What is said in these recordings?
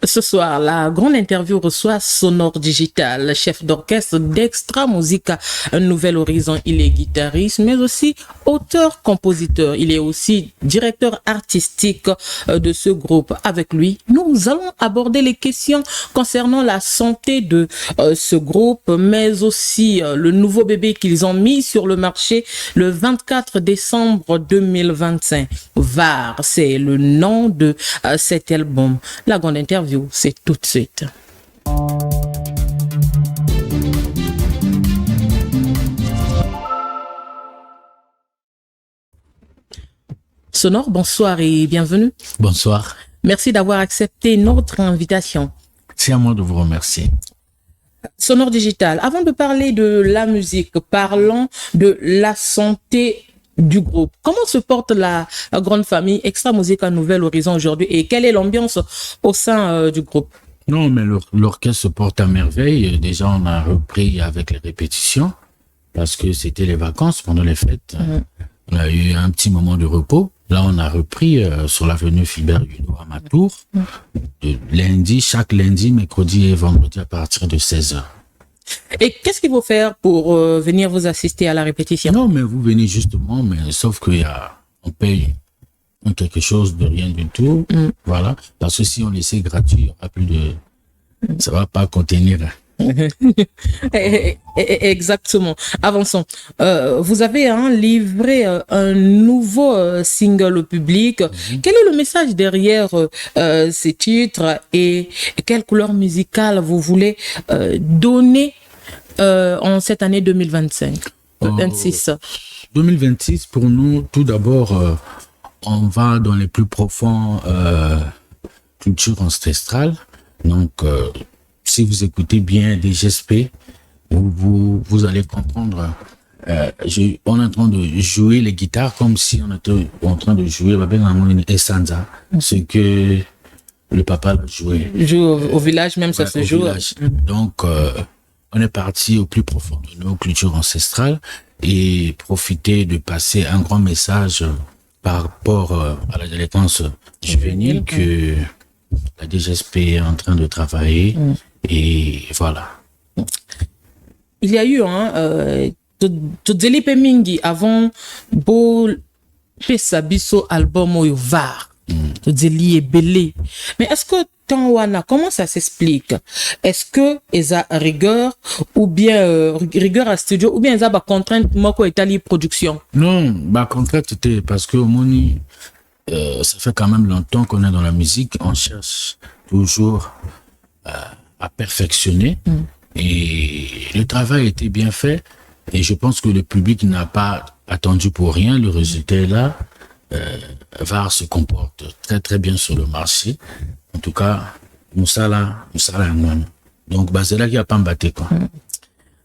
Ce soir, la grande interview reçoit Sonore Digital, chef d'orchestre d'Extra Musica, un nouvel horizon. Il est guitariste, mais aussi auteur-compositeur. Il est aussi directeur artistique de ce groupe. Avec lui, nous allons aborder les questions concernant la santé de ce groupe, mais aussi le nouveau bébé qu'ils ont mis sur le marché le 24 décembre 2025. VAR, c'est le nom de cet album. La grande interview, c'est tout de suite. Sonore, bonsoir et bienvenue. Bonsoir. Merci d'avoir accepté notre invitation. C'est à moi de vous remercier. Sonore Digital, avant de parler de la musique, parlons de la santé du groupe. Comment se porte la grande famille Extra Musica Nouvel Horizon aujourd'hui et quelle est l'ambiance au sein du groupe? Non, mais l'orchestre se porte à merveille. Déjà, on a repris avec les répétitions parce que c'était les vacances pendant les fêtes. On a eu un petit moment de repos. Là, on a repris sur l'avenue Philbert Huneau à Matour. De lundi, chaque lundi, mercredi et vendredi à partir de 16h. Et qu'est-ce qu'il faut faire pour venir vous assister à la répétition? Non, mais vous venez justement, mais sauf on paye quelque chose de rien du tout. Voilà. Parce que si on laissait gratuit, il n'y aura plus de... Ça va pas contenir. Exactement. Avançons. Vous avez livré un nouveau single au public. Quel est le message derrière ces titres et quelle couleur musicale vous voulez donner en cette année 2025, 26? 2026, pour nous, tout d'abord, on va dans les plus profonds cultures ancestrales. Donc, si vous écoutez bien DGSP, vous allez comprendre. On est en train de jouer les guitares comme si on était en train de jouer une Essanza, ce que le papa l'a joué. Joue au village, même ça se joue. Donc, on est parti au plus profond de nos cultures ancestrales et profiter de passer un grand message par rapport à la délinquance juvénile que la DGSP est en train de travailler. Et voilà. Il y a eu Todzeli Pemingi avant Beau Pesabiso album au VAR. Todzeli est belé. Mais est-ce que Tanwana, comment ça s'explique? Est-ce que Eza rigueur ou bien rigueur à studio ou bien Eza contrainte moko Italie production? Non, contrainte c'était parce que ça fait quand même longtemps qu'on est dans la musique, on cherche toujours à perfectionner et le travail était bien fait et je pense que le public n'a pas attendu pour rien. Le résultat est là. VAR se comporte très très bien sur le marché. En tout cas, Moussala, donc Bazela qui a pas mbatté quoi.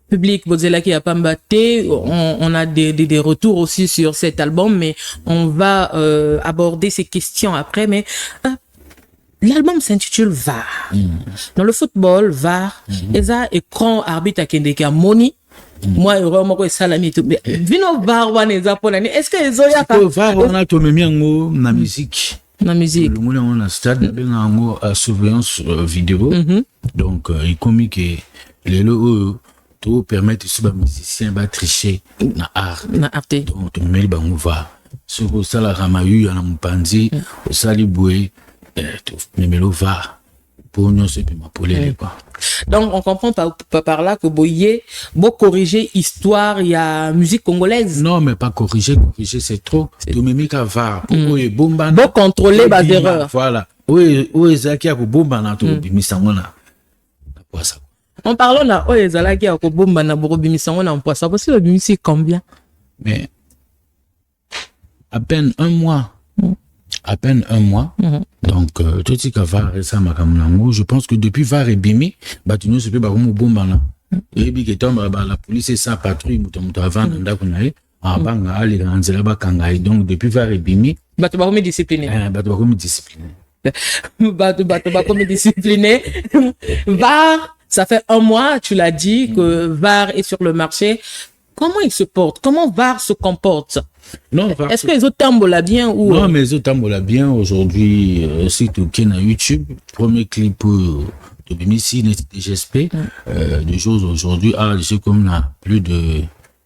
Public Bozela qui a pas mbatté, on a des retours aussi sur cet album, mais on va aborder ces questions après. Mais l'album s'intitule VAR. Dans le football, VAR, Eza écran arbitre à Kendeka Moni. Moi, vraiment, quoi, salami tout. Mais vino VAR, waneza ponani. Est-ce que les autres VAR, on a tout mis na musique. La musique. Le monde on a stade, on a surveillance vidéo. Donc, il commis que les lots tout permettre aux musiciens de tricher na art. Na arte. Donc, tout le monde va. Sur ça, la ramayu, on a mpanzi, au saliboué, tout le monde va. Pour nous, c'est plus ma polée, quoi. Donc, on comprend par là que Boye, corriger histoire, il y a musique congolaise. Non, mais pas corriger, c'est trop. Tout le monde va. Pour contrôler les erreurs. Voilà. Oui, Zaki a bomba na to bimisangona. Ça. En parlant là, Zaki a bomba na boro bimisangona en poisson. Parce que le bimisi combien? Mais à peine un mois. À peine un mois. Donc, tout ce qui va ça je pense que depuis VAR et Bimi, tu ne sais pas comment bomba là. Et puis la police et sa patrouille muto avant ndakunaye abanga ali kanzela ba kangai. Donc depuis VAR et Bimi, tu vas discipliner. Discipliner. VAR, ça fait un mois, tu l'as dit, que VAR est sur le marché. Comment il se porte? Comment VAR se comporte? Non, est-ce que les autres tambola bien ou... Non, mais les autres tambola bien. Aujourd'hui, si tu es à YouTube, premier clip de Bimici, DGSP, de jours aujourd'hui, j'ai comme là plus de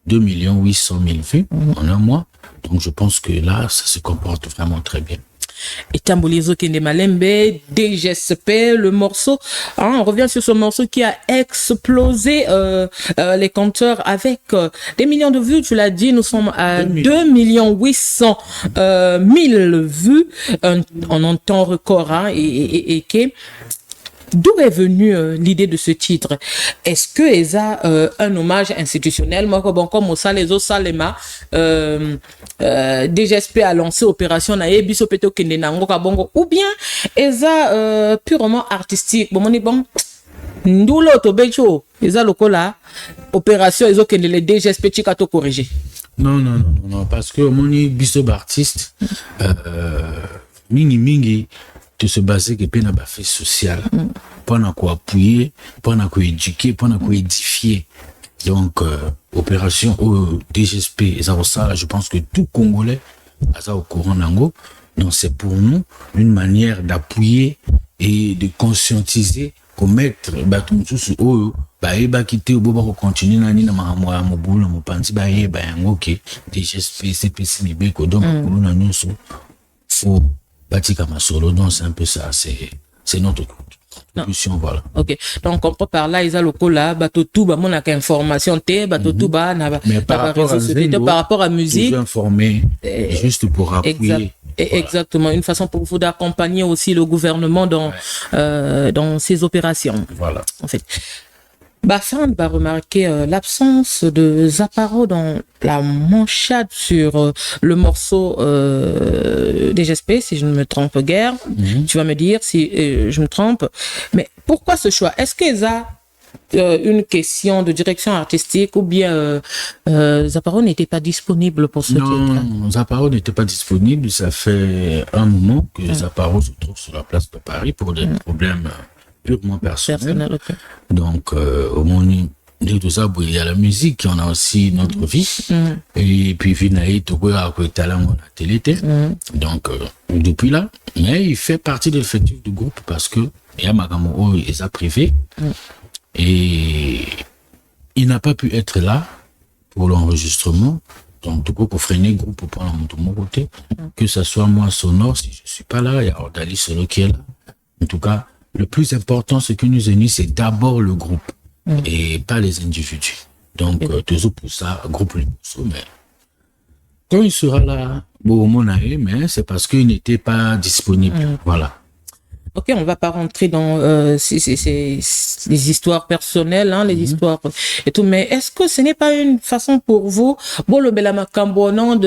2 800 000 vues en un mois. Donc, je pense que là, ça se comporte vraiment très bien. Et Tambolizo Kende Malembe, DGSP, le morceau, on revient sur ce morceau qui a explosé les compteurs avec des millions de vues, tu l'as dit, nous sommes à 2 800 000 vues en un temps record, et que d'où est venue l'idée de ce titre? Est-ce que Eza un hommage institutionnel? Moi, bon, comme ça, les autres Salema, DGSP a lancé opération Naebi Sopeto Kende Nango Kabongo, ou bien Eza purement artistique? Bon, on est bon. Ndoulo Tobecho, Eza Lokola, opération Ezo Kende le DGSP Chikato corrigé. Non, parce que mon biso artiste, mingi. De se baser que pe na ba fait social pour appuyer, pour éduquer, pour édifier. Donc opération au DGSP ça, je pense que tout Congolais a au courant nango. Donc c'est pour nous une manière d'appuyer et de conscientiser commettre batum sous quitter au boba continuer nani na mahamwa mobulu mopanzi yango ke DGSP CPC mibeko donc pour na nyonso faut Batika Masolo, donc c'est un peu ça, c'est notre contribution, voilà. Ok, donc on peut par là, ils ont le coup là, tout bah, mon information, tout bah, mais par rapport à musique, toujours informer, juste pour appuyer. Voilà. Exactement, une façon pour vous d'accompagner aussi le gouvernement dans ses opérations. Voilà. En fait. Bafan va remarquer l'absence de Zaparo dans la manchade sur le morceau DGSP, si je ne me trompe guère. Tu vas me dire si je me trompe. Mais pourquoi ce choix? Est-ce qu'il y a une question de direction artistique ou bien Zaparo n'était pas disponible pour ce titre? Non, Zaparo n'était pas disponible. Ça fait un moment que Zaparo se trouve sur la place de Paris pour des problèmes purement personnel. Okay. Donc, au moment de tout ça, il y a la musique, on a aussi notre vie. Et puis, Vinaï, Togo, à talent, on a télé. Donc, depuis là, mais il fait partie de l'effectif du groupe parce que il y a Magamo, il a privé. Et il n'a pas pu être là pour l'enregistrement. Donc, tout pour freiner le groupe pour prendre mon côté. Que ce soit moi, Sonore, si je suis pas là, il y a Ordali Solo qui est là. En tout cas, le plus important, ce qui nous unit, c'est d'abord le groupe et pas les individus. Donc, toujours pour ça, groupe mais quand il sera là, bon, mais c'est parce qu'il n'était pas disponible. Voilà. Ok, on va pas rentrer dans les histoires personnelles, hein, les histoires et tout, mais est-ce que ce n'est pas une façon pour vous, bon, le Belamakambo, non,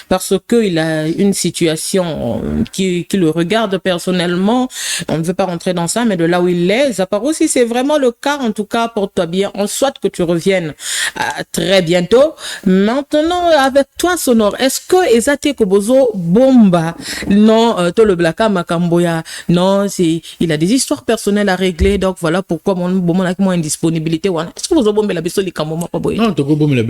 parce que il a une situation qui le regarde personnellement, on ne veut pas rentrer dans ça, mais de là où il est, Zaparo, si c'est vraiment le cas, en tout cas, porte-toi bien, on souhaite que tu reviennes très bientôt. Maintenant, avec toi, Sonore, est-ce que Ezate Kobozo Bomba, non, to le Blaka Makamboya, non, il a des histoires personnelles à régler, donc voilà pourquoi mon indisponibilité. Est-ce que vous avez la besoin de Kamoma? Non, tu as la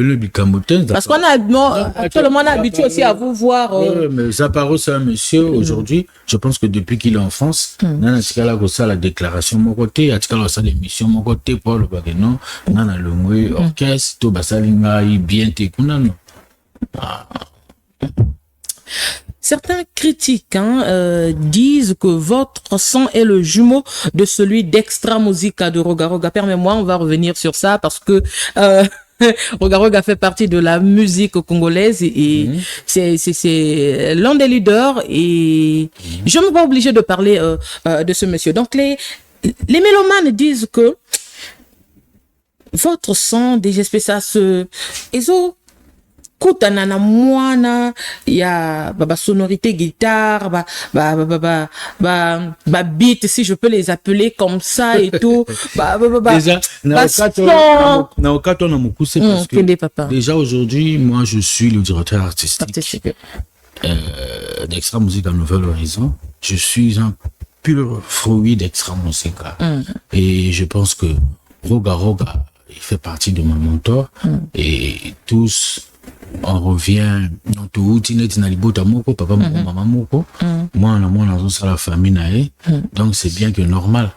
parce qu'on a, actuellement, on a habitué aussi à vous voir. Mais Zaparo, c'est un monsieur, aujourd'hui, je pense que depuis qu'il est en France, on a la déclaration, mon côté, on a l'émission, mon côté, Paul Bageno, on a le orchestre, tout Basalinga, bien tékounano. Certains critiques disent que votre son est le jumeau de celui d'Extra Musica de Roga Roga. Permets-moi, on va revenir sur ça parce que Roga Roga fait partie de la musique congolaise et c'est l'un des leaders et je me vois obligé de parler de ce monsieur. Donc les mélomanes disent que votre son, DGSP, ça kutana na mwana ya ba sonorité guitare ba beat, si je peux les appeler comme ça et tout déjà déjà aujourd'hui moi je suis le directeur artistique d'Extra Musica Nouvel Horizon. Je suis un pur fruit d'Extra Musica et je pense que Roga Roga il fait partie de mon mentor et tous on revient dans tout libota moko papa moko maman moko moi dans la famille nae donc c'est bien que normal.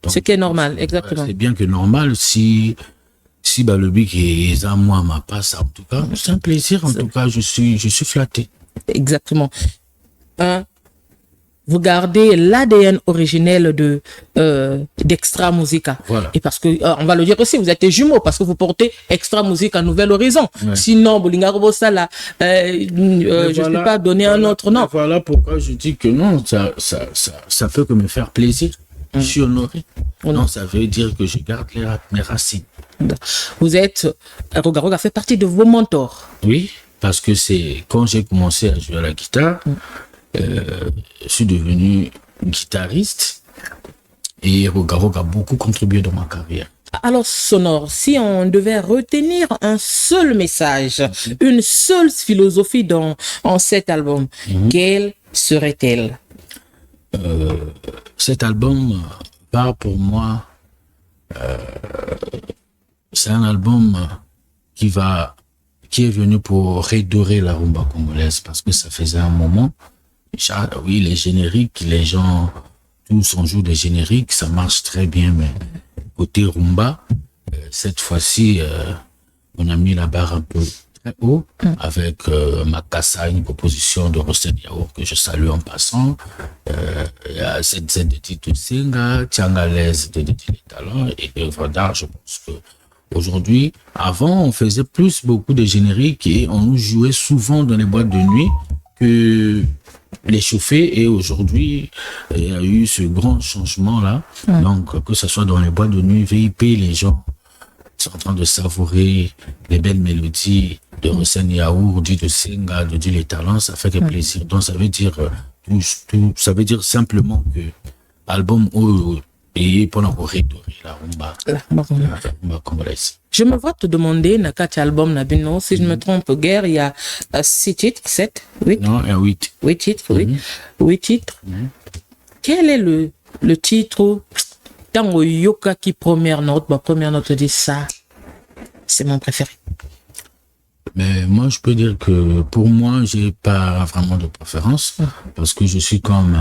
Ce qui est normal, exactement. C'est bien que normal si le but est à moi ma passe en tout cas c'est un plaisir en tout cas je suis flatté. Exactement. Vous gardez l'ADN originel d'Extra Musica. Voilà. Et parce que, on va le dire aussi, vous êtes des jumeaux parce que vous portez Extra Musica Nouvel Horizon. Ouais. Sinon, Bolinga Robosala, je ne peux pas donner un autre nom. Voilà pourquoi je dis que non, ça peut que me faire plaisir. Je suis honoré. Non, ça veut dire que je garde mes racines. Vous êtes, Rogaroga fait partie de vos mentors. Oui, parce que c'est quand j'ai commencé à jouer à la guitare, je suis devenu guitariste et Rogaroga a beaucoup contribué dans ma carrière. Alors, Sonore, si on devait retenir un seul message, une seule philosophie dans cet album, quelle serait-elle? Cet album part pour moi, c'est un album qui est venu pour redorer la rumba congolaise parce que ça faisait un moment. Oui, les génériques, les gens, tous on joue des génériques, ça marche très bien, mais côté rumba, cette fois-ci, on a mis la barre un peu très haut avec Makassa, une proposition de Rosen Yaour que je salue en passant. Il y a ZZ de Tito Senga, Tiangalaise de les Talents et œuvres d'art. Je pense que aujourd'hui, avant, on faisait beaucoup de génériques et on nous jouait souvent dans les boîtes de nuit que les chauffer et aujourd'hui il y a eu ce grand changement là donc que ce soit dans les boîtes de nuit VIP les gens sont en train de savourer les belles mélodies de Rosen Yaour, de Senga, de les Talents, ça fait que plaisir. Donc ça veut dire ça veut dire simplement que album et pendant qu'on redorer la rumba congolaise. Je me vois te demander, Nakati album Nabino, si je me trompe guère, il y a 6 titres, 7, 8? Non, il y a 8. 8 titres, oui. 8 titres. Quel est le titre, Tango Yoka qui première note dit ça, c'est mon préféré? Mais moi, je peux dire que pour moi, j'ai pas vraiment de préférence parce que je suis comme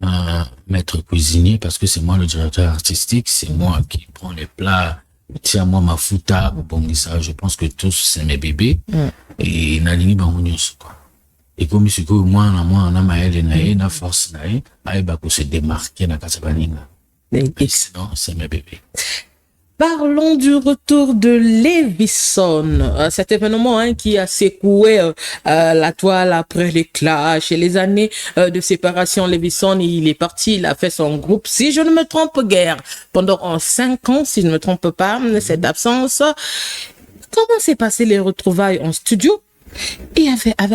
un maître cuisinier parce que c'est moi le directeur artistique, c'est moi qui prends les plats, tiens moi ma fouta, bon ça, je pense que tous c'est mes bébés et nalini bangunyoso quoi. Et comme si que moi na maël na force na ba ko se démarquer na kasabaninga. Et sinon c'est mes bébés. Parlons du retour de Levison, cet événement qui a secoué la toile après les clashs et les années de séparation. Levison, il est parti, il a fait son groupe, si je ne me trompe guère, pendant 5 ans, si je ne me trompe pas, cette absence. Comment s'est passé les retrouvailles en studio et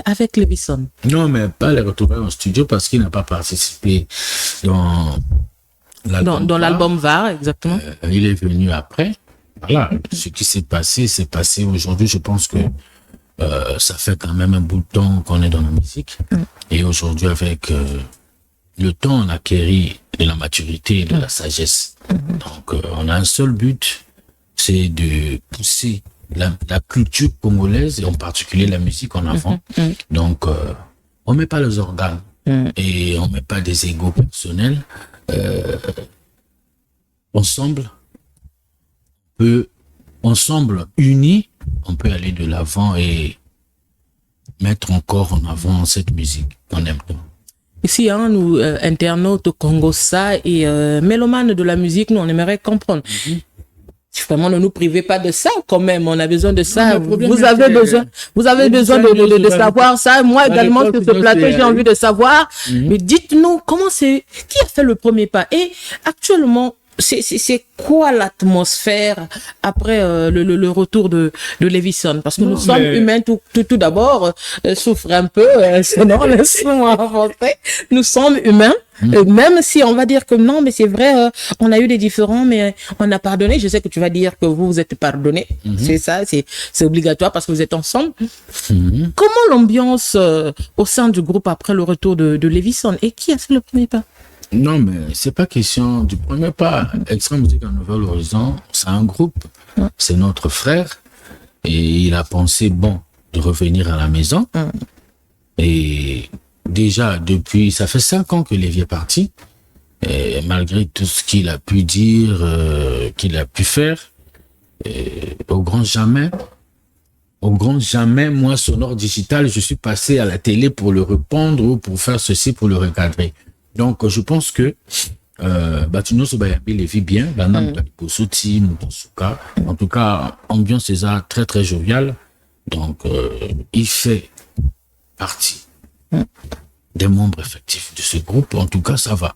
avec Levison? Non, mais pas les retrouvailles en studio parce qu'il n'a pas participé dans l'album VAR, exactement. Il est venu après. Voilà. Ce qui s'est passé aujourd'hui. Je pense que ça fait quand même un bout de temps qu'on est dans la musique. Et aujourd'hui, avec le temps, on a acquéri de la maturité et de la sagesse. Donc, on a un seul but, c'est de pousser la culture congolaise et en particulier la musique en avant. Donc, on met pas les organes et on met pas des égos personnels. Ensemble unis, on peut aller de l'avant et mettre encore en avant cette musique qu'on aime tant. Ici, nous, internautes Congossa et mélomanes de la musique, nous, on aimerait comprendre. Vraiment, ne nous privez pas de ça, quand même. On a besoin de ça. Vous avez besoin de savoir ça. Moi également, sur ce plateau, j'ai envie de savoir. Mais dites-nous, qui a fait le premier pas? Et actuellement, c'est quoi l'atmosphère après le retour de Levison? Parce que nous sommes humains tout d'abord, souffre un peu, sinon laisse-moi avancer. Nous sommes humains. Même si on va dire que non, mais c'est vrai, on a eu des différends, mais on a pardonné. Je sais que tu vas dire que vous êtes pardonnés. C'est ça, c'est obligatoire parce que vous êtes ensemble. Comment l'ambiance au sein du groupe après le retour de Levison? Et qui a fait le premier pas? Non, mais c'est pas question du premier pas. Extra Musica Nouvel Horizon, c'est un groupe, c'est notre frère, et il a pensé, bon, de revenir à la maison. Et déjà, ça fait 5 ans que Lévi est parti. Et malgré tout ce qu'il a pu dire, qu'il a pu faire, au grand jamais, moi, Sonore Digital, je suis passé à la télé pour le répondre ou pour faire ceci, pour le recadrer. Donc, je pense que Batuno Sobayambi les vit bien, en tout cas, ambiance César très très joviale. Donc, il fait partie des membres effectifs de ce groupe. En tout cas, ça va.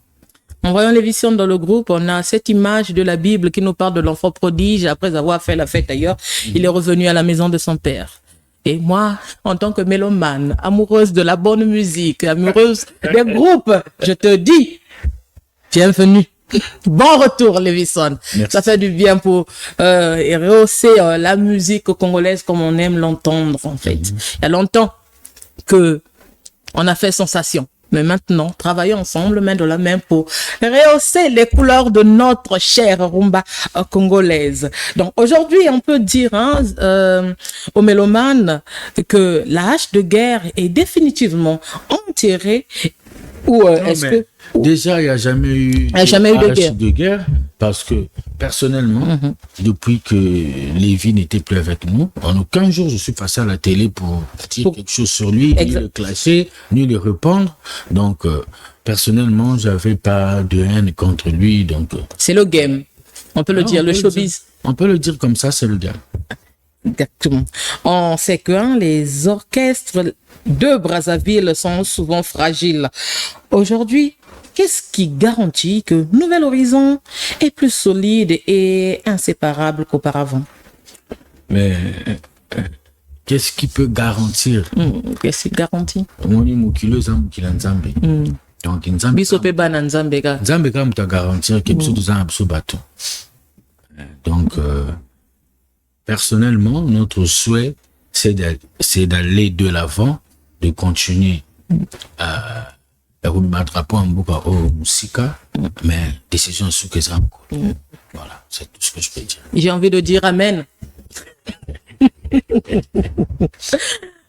En voyant les visions dans le groupe, on a cette image de la Bible qui nous parle de l'enfant prodige. Après avoir fait la fête ailleurs, il est revenu à la maison de son père. Et moi, en tant que mélomane, amoureuse de la bonne musique, amoureuse des groupes, je te dis, bienvenue. Bon retour, Lévison. Ça fait du bien pour rehausser la musique congolaise comme on aime l'entendre, en fait. Il y a longtemps que on a fait sensation. Mais maintenant, travaillons ensemble, main dans la main, pour rehausser les couleurs de notre chère rumba congolaise. Donc aujourd'hui, on peut dire aux mélomanes que la hache de guerre est définitivement enterrée. Ou est-ce que déjà, il n'y a jamais eu de guerre parce que personnellement, depuis que Lévi n'était plus avec nous, en aucun jour je suis passé à la télé pour dire quelque chose sur lui, ni le clasher, ni le répondre. Donc, personnellement, j'avais pas de haine contre lui. Donc, c'est le game. On peut le dire, le showbiz. On peut le dire comme ça, c'est le game. Exactement. On sait que les orchestres de Brazzaville sont souvent fragiles. Aujourd'hui, qu'est-ce qui garantit que Nouvel Horizon est plus solide et inséparable qu'auparavant? Mais qu'est-ce qui peut garantir? Qu'est-ce qui garantit? Donc, Nzambe ka garantir que donc, personnellement, notre souhait, c'est d'aller de l'avant, de continuer à m'attraper un bout au Moussika, mais décision sous que ça. Voilà, c'est tout ce que je peux dire. J'ai envie de dire Amen.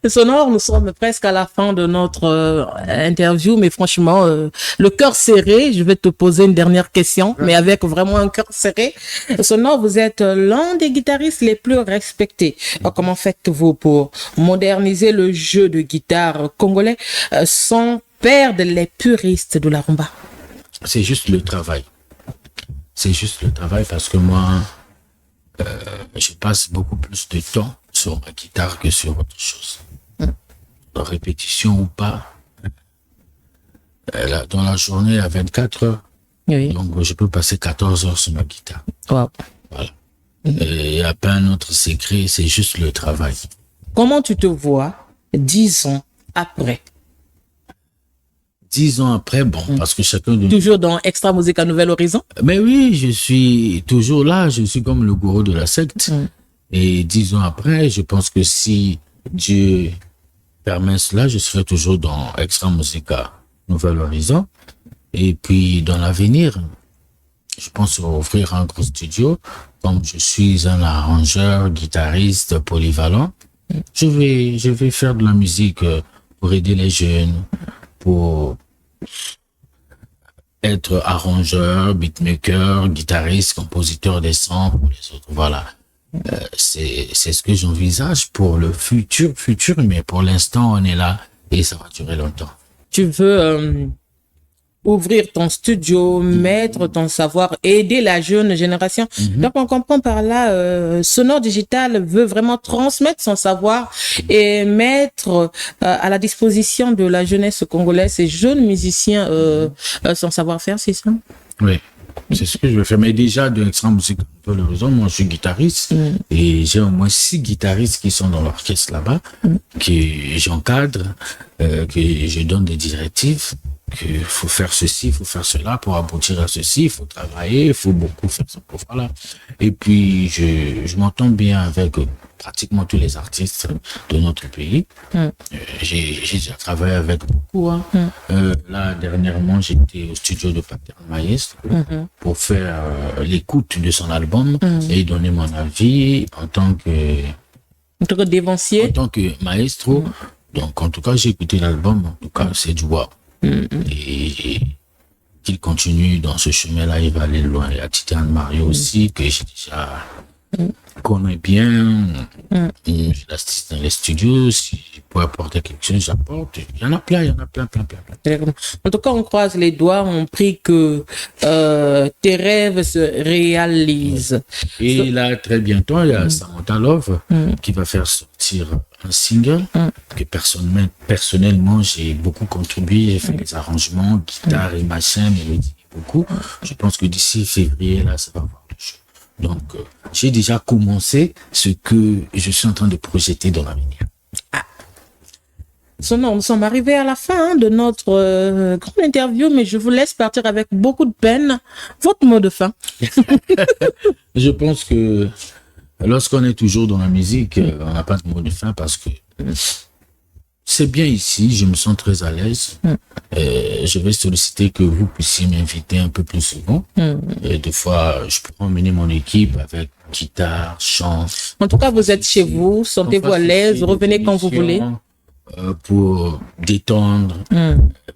Sonore, nous sommes presque à la fin de notre interview, mais franchement, le cœur serré, je vais te poser une dernière question, mais avec vraiment un cœur serré. Sonore, vous êtes l'un des guitaristes les plus respectés. Comment faites-vous pour moderniser le jeu de guitare congolais sans perdre les puristes de la rumba? C'est juste le travail. C'est juste le travail parce que moi, je passe beaucoup plus de temps sur ma guitare que sur autre chose. En répétition ou pas, dans la journée à 24 heures, donc je peux passer 14 heures sur ma guitare. Wow. Voilà. Il n'y a pas un autre secret, c'est juste le travail. Comment tu te vois 10 ans après? 10 ans après, bon, parce que chacun de... Toujours dans Extra Musique à Nouvel Horizon? Mais oui, je suis toujours là, je suis comme le gourou de la secte. Et 10 ans après, je pense que si Dieu permet cela, je serai toujours dans Extra Musique à Nouvel Horizon. Et puis, dans l'avenir, je pense ouvrir un gros studio. Comme je suis un arrangeur, guitariste, polyvalent, je vais faire de la musique pour aider les jeunes, pour être arrangeur, beatmaker, guitariste, compositeur des sons pour les autres. Voilà. C'est ce que j'envisage pour le futur, mais pour l'instant, on est là et ça va durer longtemps. Tu veux ouvrir ton studio, mettre ton savoir, aider la jeune génération. Donc, on comprend par là, Sonore Digital veut vraiment transmettre son savoir et mettre à la disposition de la jeunesse congolaise, ces jeunes musiciens, son savoir-faire, c'est ça? Oui. C'est ce que je veux faire. Mais déjà, de Extra Musique Nouvel Horizon, moi, je suis guitariste et j'ai au moins 6 guitaristes qui sont dans l'orchestre là-bas, que j'encadre, que je donne des directives, qu'il faut faire ceci, il faut faire cela pour aboutir à ceci, il faut travailler, il faut beaucoup faire ça pour voilà. Et puis, je m'entends bien avec pratiquement tous les artistes de notre pays. J'ai déjà travaillé avec beaucoup. Là, dernièrement, j'étais au studio de Pater Maestro pour faire l'écoute de son album et donner mon avis en tant que En tant que dévancier. En tant que maestro. Donc, en tout cas, j'ai écouté l'album. En tout cas, c'est du wow. Et qu'il continue dans ce chemin-là, il va aller loin. Il y a Titian Mario aussi, que j'ai déjà connais bien. Je l'assiste dans les studios. Si je peux apporter quelque chose, j'apporte. Il y en a plein. En tout cas, on croise les doigts, on prie que tes rêves se réalisent. Et là, très bientôt, il y a Samantha Love qui va faire sortir un single que personnellement, j'ai beaucoup contribué. J'ai fait les arrangements, guitare et machin, mélodie, beaucoup. Je pense que d'ici février, là, ça va voir le jour. Donc, j'ai déjà commencé ce que je suis en train de projeter dans l'avenir. Sonor, nous sommes arrivés à la fin de notre grande interview, mais je vous laisse partir avec beaucoup de peine. Votre mot de fin. Je pense que lorsqu'on est toujours dans la musique, on n'a pas de mot de fin parce que c'est bien ici, je me sens très à l'aise. Je vais solliciter que vous puissiez m'inviter un peu plus souvent. Et des fois, je peux emmener mon équipe avec guitare, chant. En tout cas, vous êtes chez vous, sentez-vous à l'aise, revenez quand vous voulez. Pour détendre,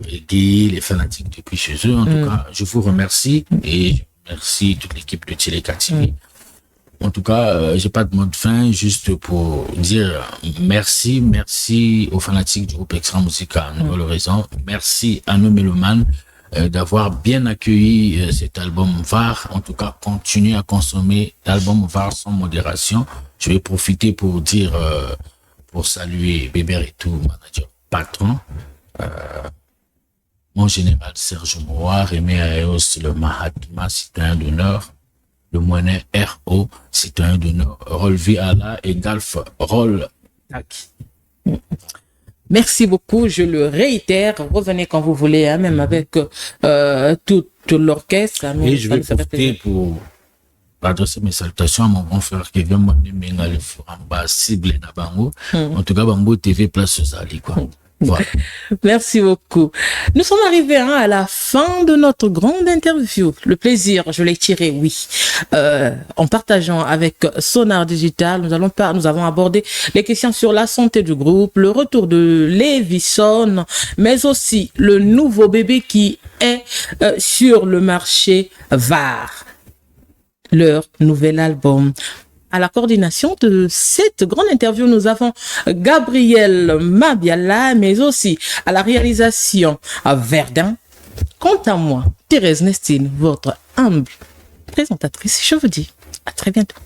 aider les fanatiques depuis chez eux. En tout cas, je vous remercie et je remercie toute l'équipe de Télé4 TV. En tout cas, j'ai pas de mot de fin, juste pour dire merci aux fanatiques du groupe Extra Musica Nouvelle Horizon. Merci à nos mélomanes d'avoir bien accueilli cet album VAR. En tout cas, continuez à consommer l'album VAR sans modération. Je vais profiter pour dire, pour saluer Bébert et tout, manager patron, mon général Serge Mouroir, Rémi Aeos, le Mahatma, citoyen d'honneur, le Moinet RO, citoyen d'honneur, Rolvi Allah et Galf Roll Tac. Merci beaucoup, je le réitère, revenez quand vous voulez, hein, même avec tout l'orchestre. Et je vais profiter pour adresser mes salutations à mon grand frère qui vient m'amener Mengal Furamba, Cible Nabango. En tout cas, Bango TV place Zali, quoi. Voilà. Merci beaucoup. Nous sommes arrivés à la fin de notre grande interview. Le plaisir, je l'ai tiré, oui. En partageant avec Sonar Digital, nous avons abordé les questions sur la santé du groupe, le retour de Levison, mais aussi le nouveau bébé qui est sur le marché VAR. Leur nouvel album. À la coordination de cette grande interview, nous avons Gabriel Mabiala, mais aussi à la réalisation à Verdun. Quant à moi, Thérèse Nestine, votre humble présentatrice, je vous dis à très bientôt.